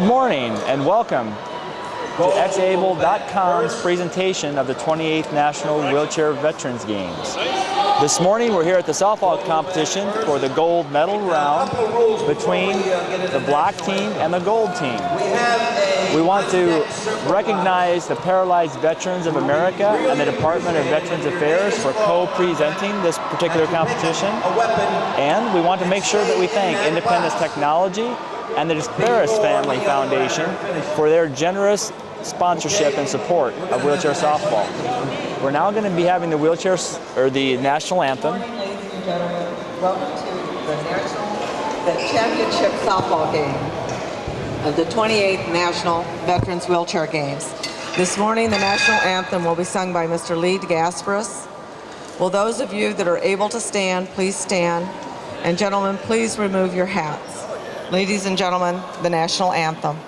morning and welcome to xable.com's presentation of the 28th National Wheelchair Veterans Games. This morning we're here at the softball competition for the gold medal round between the black team and the gold team. We want to recognize the Paralyzed Veterans of America and the Department of Veterans Affairs for co-presenting this particular competition. And we want to make sure that we thank Independence Technology and the Disparis Family Foundation for their generous sponsorship and support of wheelchair softball. We're now going to be having the the national anthem. Ladies and gentlemen, welcome to the championship softball game of the 28th National Veterans Wheelchair Games. This morning, the national anthem will be sung by Mr. Lee DeGasperis. Will those of you that are able to stand, please stand. And gentlemen, please remove your hats. Ladies and gentlemen, the national anthem.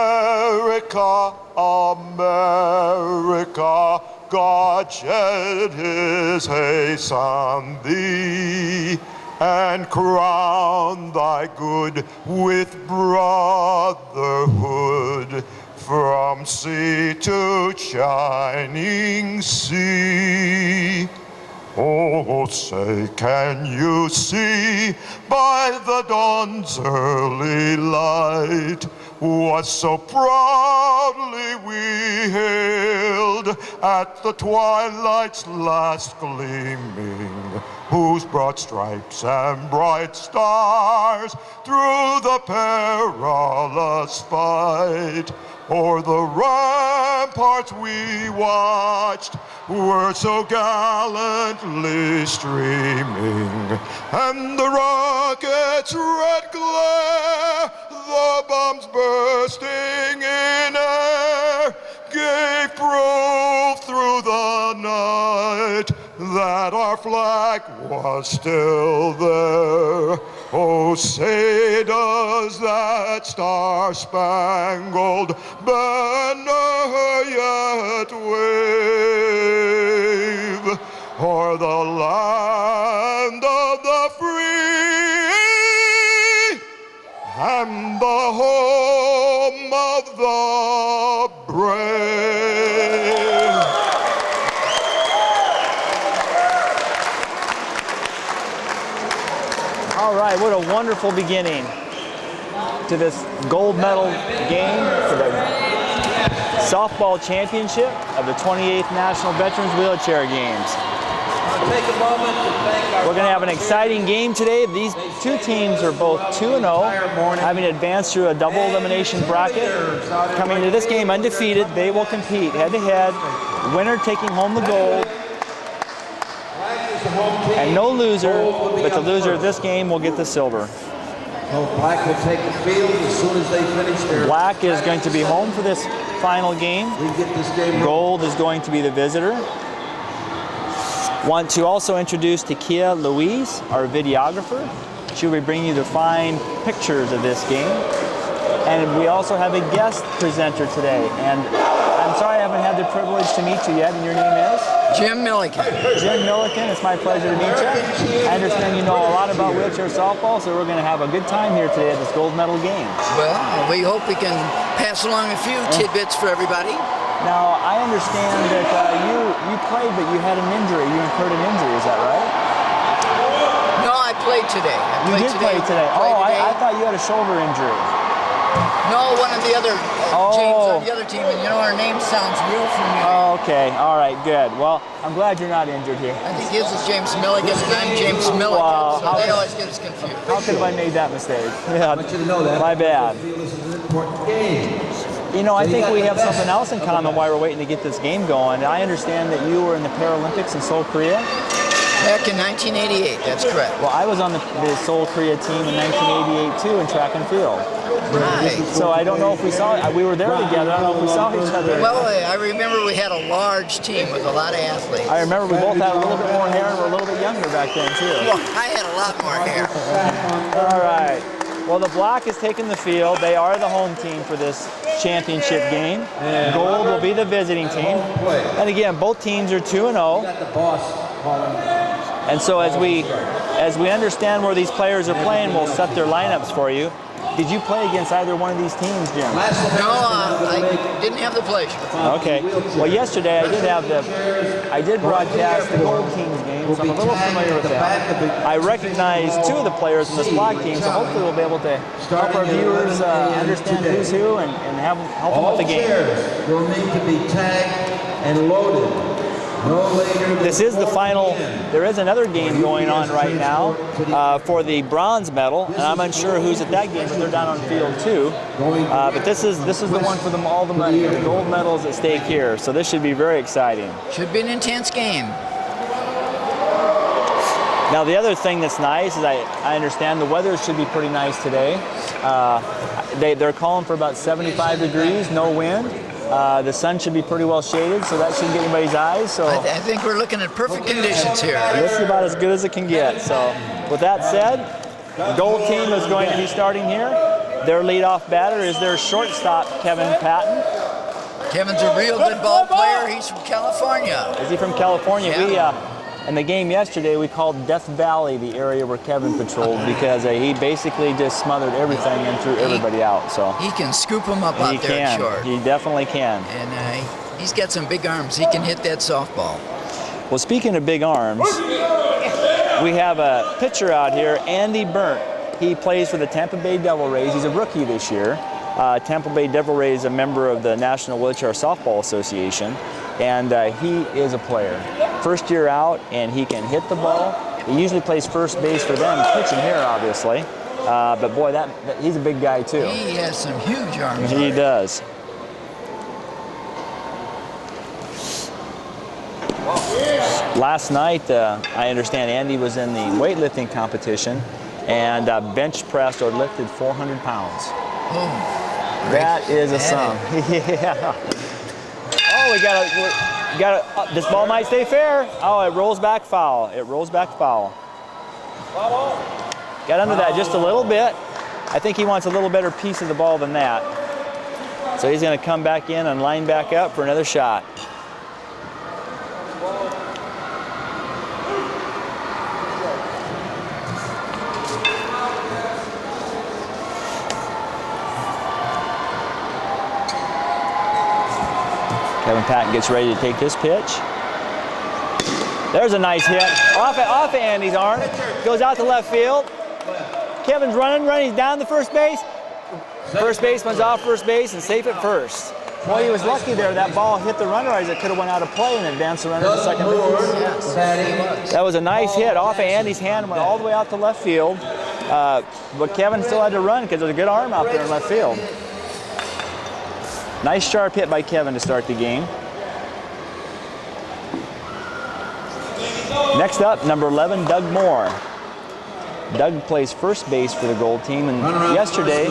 America, America, God shed his haste on thee, and crown thy good with brotherhood, from sea to shining sea. Oh, say, can you see by the dawn's early light what so proudly we hailed at the twilight's last gleaming, whose broad stripes and bright stars through the perilous fight o'er the ramparts we watched were so gallantly streaming, and the rocket's red glare, the bombs bursting in air, gave proof through the night that our flag was still there. Oh, say does that star-spangled banner yet wave o'er the land of the free and the home of the brave? All right, what a wonderful beginning to this gold medal game for the softball championship of the 28th National Veterans Wheelchair Games. Take a moment to thank our We're going to have an exciting game today. These two teams are both 2-0, having advanced through a double elimination bracket. Coming to this game undefeated, they will compete head-to-head, winner taking home the gold. And no loser, but the loser of this game will get the silver. So Black will take the field as soon as they finish their... Black is going to be home for this final game. We get this game. Gold is going to be the visitor. Want to also introduce Takia Louise, our videographer. She will be bringing you the fine pictures of this game. And we also have a guest presenter today. And I'm sorry I haven't had the privilege to meet you yet, and your name is? Jim Milliken. Jim Milliken, it's my pleasure to meet you. I understand you know a lot about wheelchair softball, so we're going to have a good time here today at this gold medal game. Well, we hope we can pass along a few tidbits for everybody. Now, I understand that you played, but you had an injury. You incurred an injury, is that right? No, I played today. You did play today. I thought you had a shoulder injury. No, one of the other James on the other team, and you know our name sounds real familiar. Oh, okay. All right, good. Well, I'm glad you're not injured here. I think his is James Milligan, and I'm James Milligan, Wow. so they always get us confused. How could have I made that mistake? Yeah, I want you to know that. my bad. This is an important game. You know, I think we have something else in common while we're waiting to get this game going. I understand that you were in the Paralympics in Seoul, Korea. Back in 1988, that's correct. Well, I was on the Seoul, Korea team in 1988 too in track and field. Right. So I don't know if we saw it. We were there together. I don't know if we saw each other. Well, I remember we had a large team with a lot of athletes. I remember we both had a little bit more hair and were a little bit younger back then too. Well, I had a lot more hair. All right. Well, the Black is taking the field. They are the home team for this championship game. Gold will be the visiting team. And again, both teams are 2-0. Got the boss calling. And so as we understand where these players are playing, we'll set their lineups for you. Did you play against either one of these teams, Jim? No, I didn't have the pleasure. Okay. Well, yesterday I did broadcast the gold team's game, so I'm a little familiar with that. I recognize two of the players in this black team, so hopefully we'll be able to help our viewers understand who's who and help them with the game. Players will need to be tagged and loaded. This is the final. There is another game going on right now for the bronze medal, and I'm unsure who's at that game, but they're down on field two. But this is the one for all the money. The gold medal is at stake here, so this should be very exciting. Should be an intense game. Now the other thing that's nice is I understand the weather should be pretty nice today. They're calling for about 75 degrees, no wind. The sun should be pretty well shaded, so that shouldn't get anybody's eyes. So I think we're looking at perfect conditions here. This is about as good as it can get. So with that said, the gold team is going to be starting here. Their leadoff batter is their shortstop, Kevin Patton. Kevin's a real good ball player. He's from California. Is he from California? Yeah. In the game yesterday, we called Death Valley the area where Kevin patrolled because he basically just smothered everything and threw everybody out. So he can scoop them up out there at short. He definitely can. And he's got some big arms. He can hit that softball. Well, speaking of big arms, we have a pitcher out here, Andy Burnt. He plays for the Tampa Bay Devil Rays. He's a rookie this year. Tampa Bay Devil Rays is a member of the National Wheelchair Softball Association, and he is a player. First year out, and he can hit the ball. He usually plays first base for them, pitching here, obviously. But boy, he's a big guy too. He has some huge arms. He does. Last night, I understand Andy was in the weightlifting competition and bench pressed or lifted 400 pounds. Oh. That is a sum. Yeah. Oh, we got this ball might stay fair. Oh, it rolls back foul. It rolls back foul. Got under that just a little bit. I think he wants a little better piece of the ball than that. So he's going to come back in and line back up for another shot. Kevin Patton gets ready to take this pitch. There's a nice hit. Off of Andy's arm. Goes out to left field. Kevin's running. He's down the first base. First baseman's off first base and safe at first. Boy, he was lucky there. That ball hit the runner as it could have went out of play and advanced the runner to second base. Yes. That was a nice hit. Off of Andy's hand, went all the way out to left field. But Kevin still had to run because there's a good arm out there in left field. Nice sharp hit by Kevin to start the game. Next up, number 11, Doug Moore. Doug plays first base for the gold team, and yesterday,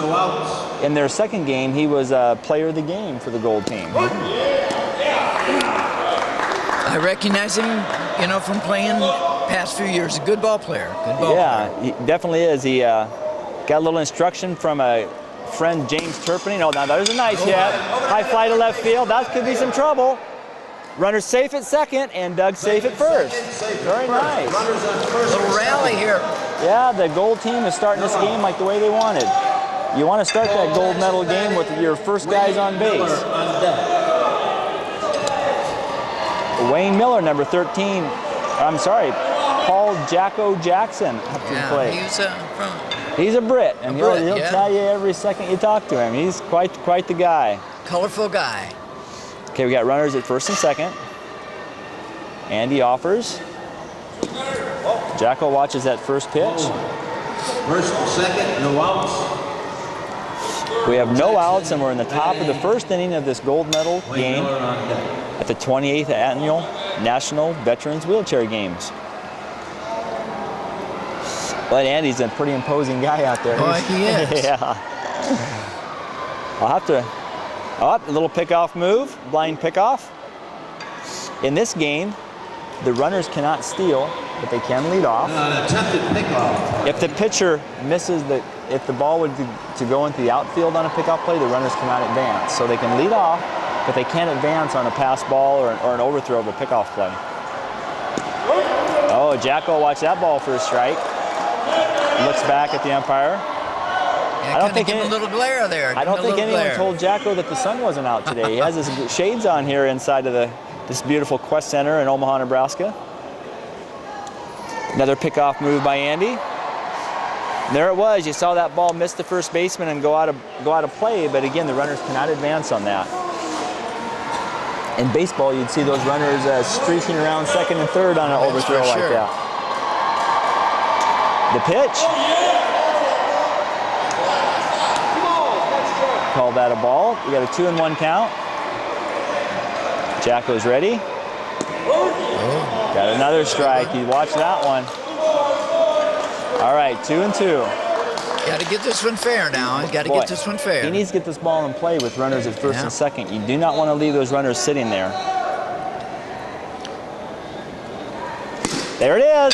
in their second game, he was player of the game for the gold team. I recognize him, from playing past few years. A good ball player. Yeah, he definitely is. He got a little instruction from a friend, James Turpinning. Oh, now there's a nice hit. High fly to left field. That could be some trouble. Runner safe at second, and Doug safe at first. Very nice. Little rally here. Yeah, the gold team is starting this game like the way they wanted. You want to start that gold medal game with your first guys on base. Wayne Miller, number 13. I'm sorry, Paul Jacko Jackson up to the plate. He's a Brit, and he'll tell you every second you talk to him. He's quite the guy. Colorful guy. Okay, we got runners at first and second. Andy offers. Jacko watches that first pitch. First and second, no outs. We have no outs, and we're in the top of the first inning of this gold medal game at the 28th Annual National Veterans Wheelchair Games. But Andy's a pretty imposing guy out there. Oh, he is. Yeah. A little pickoff move, blind pickoff. In this game, the runners cannot steal, but they can lead off. An attempted pickoff. If the pitcher misses if the ball would to go into the outfield on a pickoff play, the runners cannot advance. So they can lead off, but they can't advance on a pass ball or an overthrow of a pickoff play. Oh, Oh, Jacko watched that ball for a strike. Looks back at the umpire. Yeah, I don't think give him a little glare there. I don't think anyone told Jacko that the sun wasn't out today. He has his shades on here inside of this beautiful Quest Center in Omaha, Nebraska. Another pickoff move by Andy. There it was. You saw that ball miss the first baseman and go out of play, but again, the runners cannot advance on that. In baseball, you'd see those runners streaking around second and third on an overthrow like that. The pitch. Call that a ball. We got a 2-1 count. Jacko's ready. Got another strike. You watch that one. All right, 2-2. Got to get this one fair now. He's got to get this one fair. He needs to get this ball in play with runners at first and second. You do not want to leave those runners sitting there. There it is.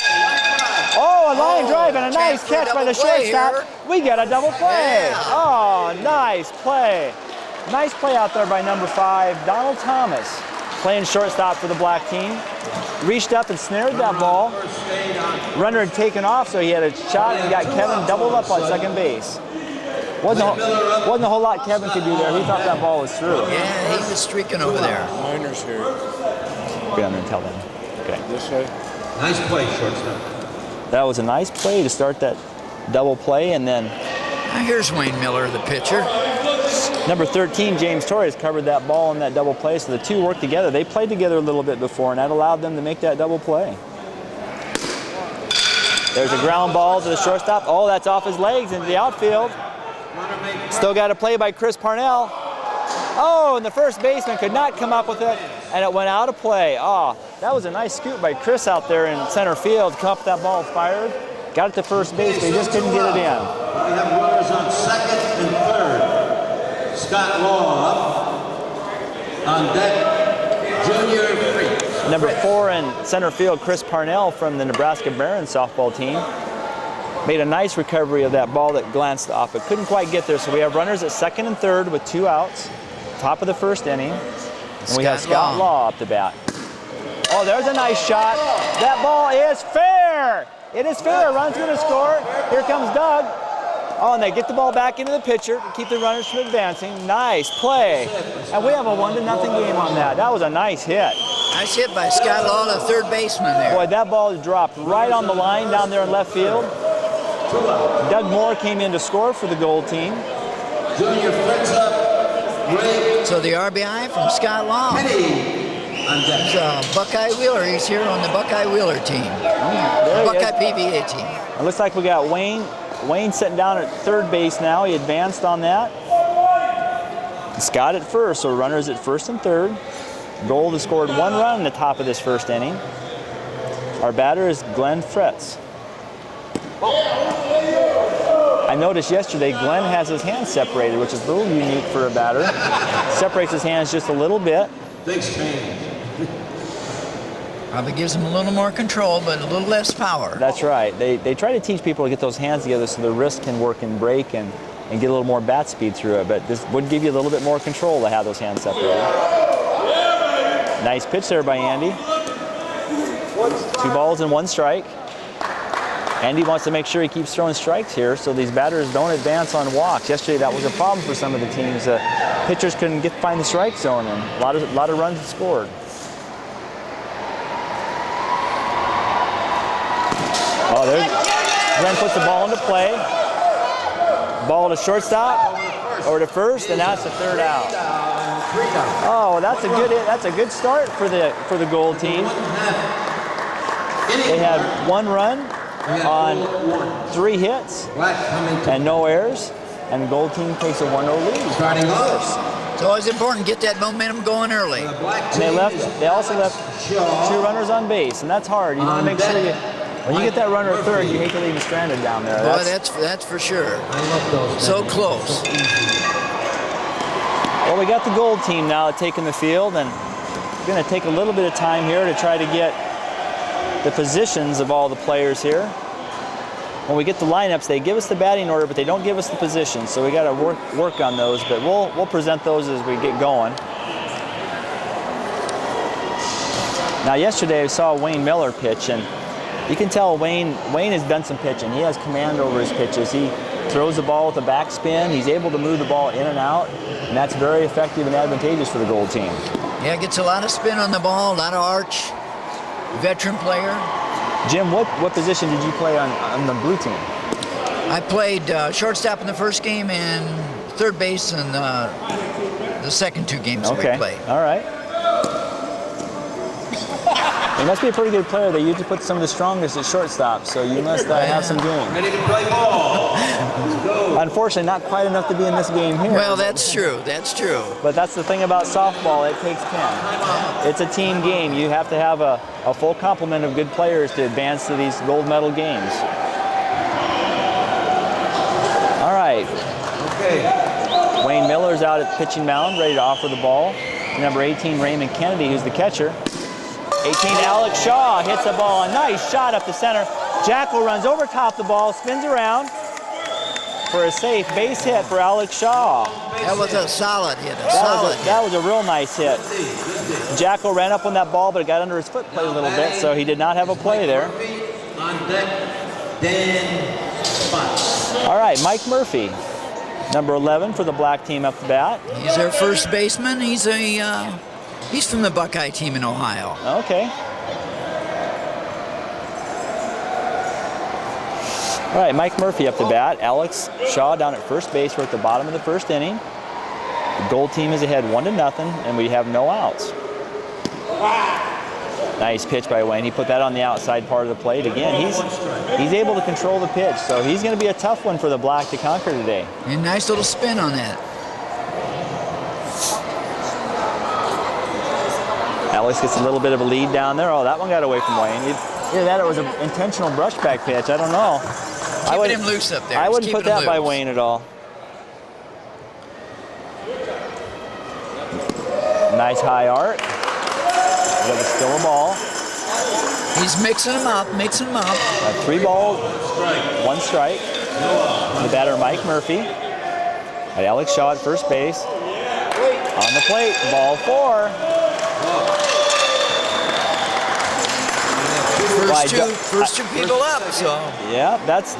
Oh, a line drive and a nice catch by the shortstop. We get a double play. Yeah. Oh, nice play. Nice play out there by number 5, Donald Thomas, playing shortstop for the black team. Reached up and snared that ball. Runner had taken off, so he had a shot and got Kevin doubled up on second base. Wasn't a whole lot Kevin could do there. He thought that ball was through. Yeah, he was streaking over there. Miners here. Go down there and tell them. Okay. This way. Nice play, shortstop. That was a nice play to start that double play, and then Now here's Wayne Miller, the pitcher. number 13, James Torres, covered that ball in that double play, so the two worked together. They played together a little bit before, and that allowed them to make that double play. There's a ground ball to the shortstop. Oh, that's off his legs into the outfield. Still got a play by Chris Parnell. Oh, and the first baseman could not come up with it, and it went out of play. Oh, that was a nice scoop by Chris out there in center field. Come up, that ball fired. Got it to first base, but he just couldn't get it in. We have runners on second and third. Scott Law up on deck. Junior Freaks. Number 4 in center field, Chris Parnell from the Nebraska Barons softball team, made a nice recovery of that ball that glanced off, but couldn't quite get there. So we have runners at second and third with 2 outs, top of the first inning. And we have Scott Law up to bat. Oh, there's a nice shot. That ball is fair. It is fair. Run's going to score. Here comes Doug. Oh, and they get the ball back into the pitcher to keep the runners from advancing. Nice play. And we have a 1-0 game on that. That was a nice hit. Nice hit by Scott Law, the third baseman there. Boy, that ball dropped right on the line down there in left field. Doug Moore came in to score for the Gold team. Junior Freaks up. Ray. So the RBI from Scott Law. Penny on deck. Buckeye Wheeler, he's here on the Buckeye Wheeler team. Buckeye PVA team. It looks like we got Wayne sitting down at third base now. He advanced on that. Scott at first, so runners at first and third. Gold has scored 1 run in the top of this first inning. Our batter is Glenn Fretz. I noticed yesterday Glenn has his hands separated, which is a little unique for a batter. Separates his hands just a little bit. Things change. Probably gives him a little more control, but a little less power. That's right. They try to teach people to get those hands together so the wrist can work and break and get a little more bat speed through it. But this would give you a little bit more control to have those hands separated. Nice pitch there by Andy. 2 balls and 1 strike. Andy wants to make sure he keeps throwing strikes here so these batters don't advance on walks. Yesterday that was a problem for some of the teams. Pitchers couldn't find the strike zone, and a lot of runs scored. Oh, there's Glenn puts the ball into play. Ball to shortstop, over to first, and that's the third out. Oh, that's a good start for the Gold team. They had 1 run on 3 hits and no errors, and the Gold team takes a 1-0 lead. Starting off. It's always important to get that momentum going early. And they also left 2 runners on base, and that's hard. You want to make sure when you get that runner at third, you hate to leave him stranded down there. Boy, that's for sure. So close. Well, we got the Gold team now taking the field, and we're going to take a little bit of time here to try to get the positions of all the players here. When we get the lineups, they give us the batting order, but they don't give us the positions, so we got to work on those, but we'll present those as we get going. Now, yesterday I saw Wayne Miller pitch, and You can tell Wayne has done some pitching. He has command over his pitches. He throws the ball with a backspin. He's able to move the ball in and out, and that's very effective and advantageous for the Gold team. Yeah, gets a lot of spin on the ball, a lot of arch. Veteran player. Jim, what position did you play on the blue team? I played shortstop in the first game and third base in the second 2 games that we played. All right. You must be a pretty good player. They usually put some of the strongest at shortstop, so you must have some game. Ready to play ball. Let's go. Unfortunately, not quite enough to be in this game here. Well, that's true. That's true. But that's the thing about softball. It takes 10. It's a team game. You have to have a full complement of good players to advance to these gold medal games. All right. Okay. Wayne Miller's out at the pitching mound, ready to offer the ball. Number 18, Raymond Kennedy, who's the catcher. 18, Alex Shaw hits the ball. A nice shot up the center. Jackal runs over top the ball, spins around for a safe base hit for Alex Shaw. That was a solid hit. That was a real nice hit. Jackal ran up on that ball, but it got under his foot plate a little bit, so he did not have a play there. On deck, Dan Spots. All right, Mike Murphy, number 11 for the black team up the bat. He's their first baseman. He's from the Buckeye team in Ohio. Okay. All right, Mike Murphy up the bat. Alex Shaw down at first base. We're at the bottom of the first inning. The Gold team is ahead 1-0, and we have no outs. Nice pitch by Wayne. He put that on the outside part of the plate. Again, he's able to control the pitch, so he's going to be a tough one for the black to conquer today. And nice little spin on that. Alex gets a little bit of a lead down there. Oh, that one got away from Wayne. Either that or it was an intentional brushback pitch. I don't know. Keeping him loose up there. I wouldn't put that by Wayne at all. Nice high arc. But it's still a ball. He's mixing them up. 3 balls, 1 strike. The batter, Mike Murphy. Alex Shaw at first base. On the plate, ball 4. First two people up, so. Yeah, that's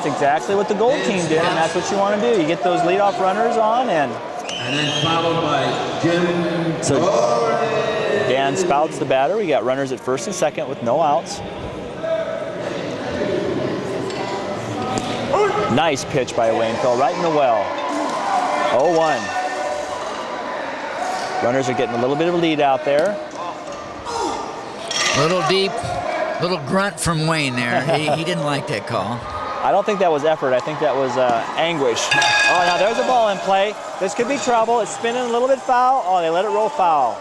exactly what the Gold team did, and that's what you want to do. You get those leadoff runners on, and then followed by Jim. So Dan Spouts the batter. We got runners at first and second with no outs. Nice pitch by Wayne. Fell right in the well. 0-1. Runners are getting a little bit of a lead out there. Little deep, little grunt from Wayne there. He didn't like that call. I don't think that was effort. I think that was anguish. Oh, now there's a ball in play. This could be trouble. It's spinning a little bit foul. Oh, they let it roll foul.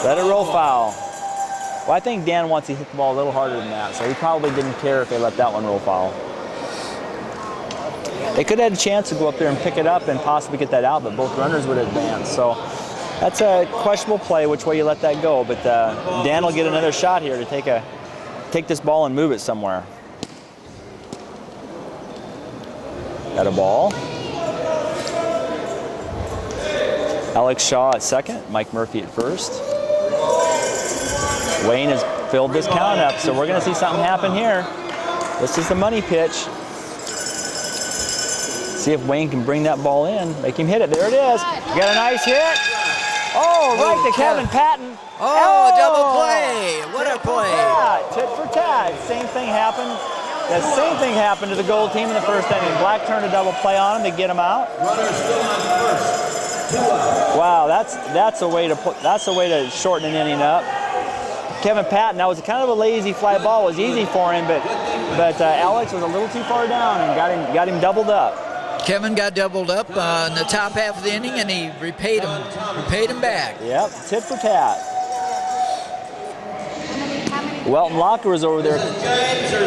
Let it roll foul. Well, I think Dan wants to hit the ball a little harder than that, so he probably didn't care if they let that one roll foul. They could have had a chance to go up there and pick it up and possibly get that out, but both runners would advance. So that's a questionable play, which way you let that go. But Dan will get another shot here to take this ball and move it somewhere. Got a ball. Alex Shaw at second, Mike Murphy at first. Wayne has filled this count up, so we're going to see something happen here. This is the money pitch. See if Wayne can bring that ball in, make him hit it. There it is. Got a nice hit. Oh, right to Kevin Patton. Oh, double play. What a play. Tit for tat. Same thing happened. The same thing happened to the Gold team in the first inning. Black turned a double play on him to get him out. Runner still on first. 2 out. Wow, that's a way to shorten an inning up. Kevin Patton, that was kind of a lazy fly ball. It was easy for him, but Alex was a little too far down and got him doubled up. Kevin got doubled up in the top half of the inning, and he repaid him back. Yep, tit for tat. Welton Locker was over there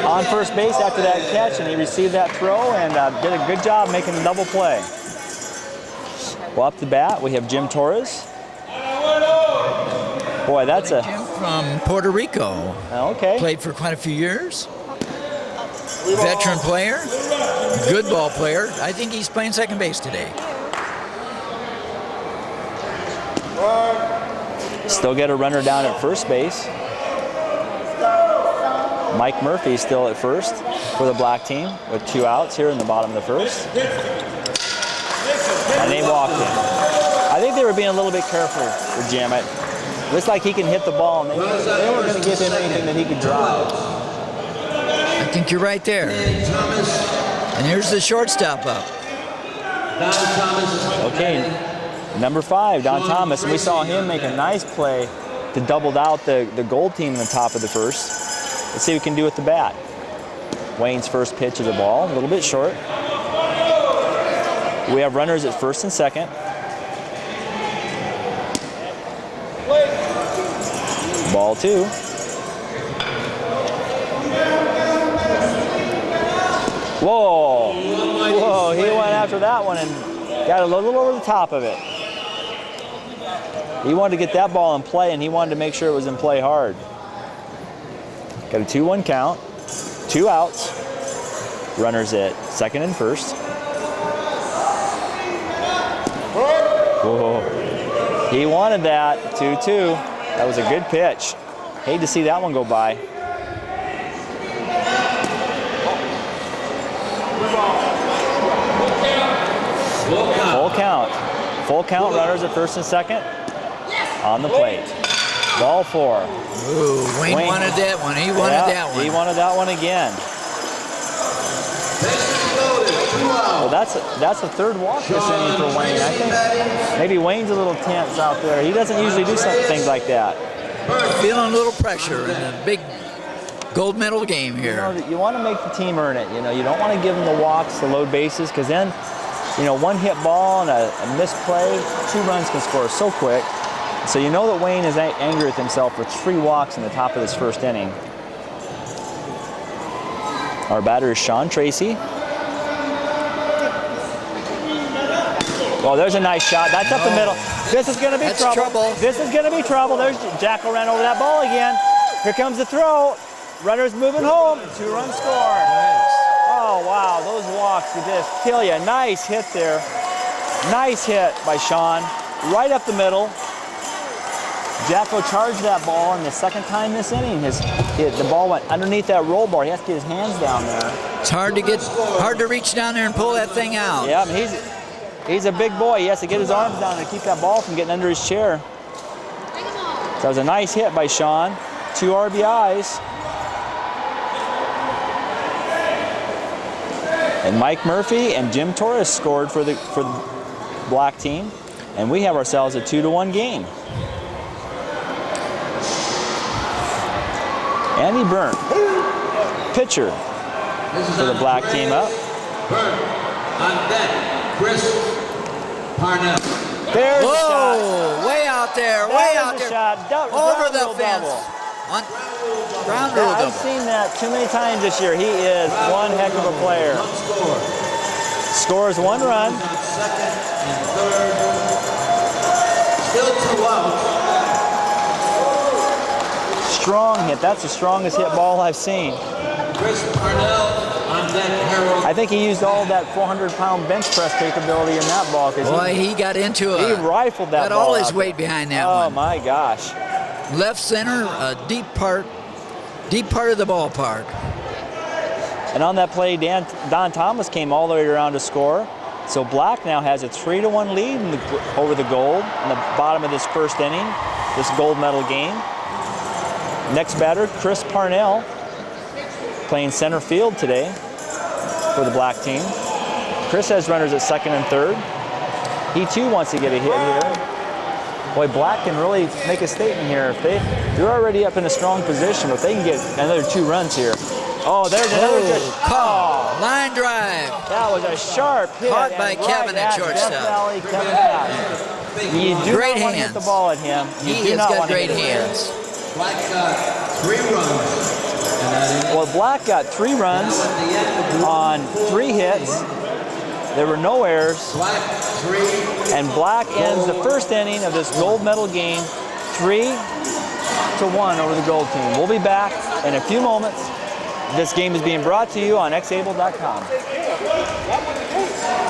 on first base after that catch, and he received that throw and did a good job making the double play. Well, up the bat, we have Jim Torres. Boy, that's a... Jim from Puerto Rico. Okay. Played for quite a few years. Veteran player. Good ball player. I think he's playing second base today. Still get a runner down at first base. Mike Murphy still at first for the black team with 2 outs here in the bottom of the first. And they walked him. I think they were being a little bit careful for Jim. It looks like he can hit the ball, and they weren't going to give him anything that he could drive. I think you're right there. And here's the shortstop up. Okay, number 5, Don Thomas, and we saw him make a nice play to double out the gold team in the top of the first. Let's see what we can do with the bat. Wayne's first pitch of the ball, a little bit short. We have runners at first and second. Ball 2. Whoa! Whoa, he went after that one and got a little over the top of it. He wanted to get that ball in play, and he wanted to make sure it was in play hard. Got a 2-1 count, 2 outs. Runners at second and first. Whoa. He wanted that, 2-2. That was a good pitch. Hate to see that one go by. Full count. Full count, runners at first and second. On the plate. Ball 4. Ooh, Wayne wanted that one. He wanted that one. He wanted that one again. Well, that's the 3rd walk this inning for Wayne. I think maybe Wayne's a little tense out there. He doesn't usually do things like that. Feeling a little pressure in a big gold medal game here. You want to make the team earn it. You don't want to give them the walks, the load bases, because then, one hit ball and a missed play, 2 runs can score so quick. So you know that Wayne is angry with himself for 3 walks in the top of this first inning. Our batter is Sean Tracy. Oh, there's a nice shot. That's up the middle. This is going to be trouble. This is going to be trouble. There's Jackal ran over that ball again. Here comes the throw. Runner's moving home. 2-run score. Oh, wow. Those walks could just kill you. Nice hit there. Nice hit by Sean. Right up the middle. Jacko charged that ball, and the second time this inning, the ball went underneath that roll bar. He has to get his hands down there. It's hard to reach down there and pull that thing out. Yeah, I mean, he's a big boy. He has to get his arms down to keep that ball from getting under his chair. So that was a nice hit by Sean. 2 RBIs. And Mike Murphy and Jim Torres scored for the black team, and we have ourselves a 2-1 game. Andy Byrne, pitcher for the black team up. Byrne on deck. Chris Parnell. There's Whoa, the shot. way out there, way out there. Shot. Over the fence. Ground rule double. I've seen that too many times this year. He is one heck of a player. Scores 1 run. Second and third. Still 2 outs. Strong hit. That's the strongest hit ball I've seen. Chris Parnell on deck. Harold. I think he used all that 400-pound bench press capability in that ball. Boy, he got into it. He rifled that ball. Got all his out weight there. behind that one. Oh my gosh. Left center, a deep part of the ballpark. And on that play, Don Thomas came all the way around to score. So Black now has a 3-1 lead over the gold in the bottom of this first inning, this gold medal game. Next batter, Chris Parnell, playing center field today for the black team. Chris has runners at second and third. He too wants to get a hit here. Boy, Black can really make a statement here. They're already up in a strong position, but if they can get another 2 runs here. Oh, there's another good call. Line drive. That was a sharp hit. Caught by Kevin at shortstop. Death Valley, Kevin Patton. You do Great not want to hit hands. the ball at him. You He do has not got want to great hit it there. hands. Black got 3 runs. Well, Black got 3 runs on 3 hits. There were no errors. Black 3. And Black ends the first inning of this gold medal game 3-1 over the gold team. We'll be back in a few moments. This game is being brought to you on xable.com.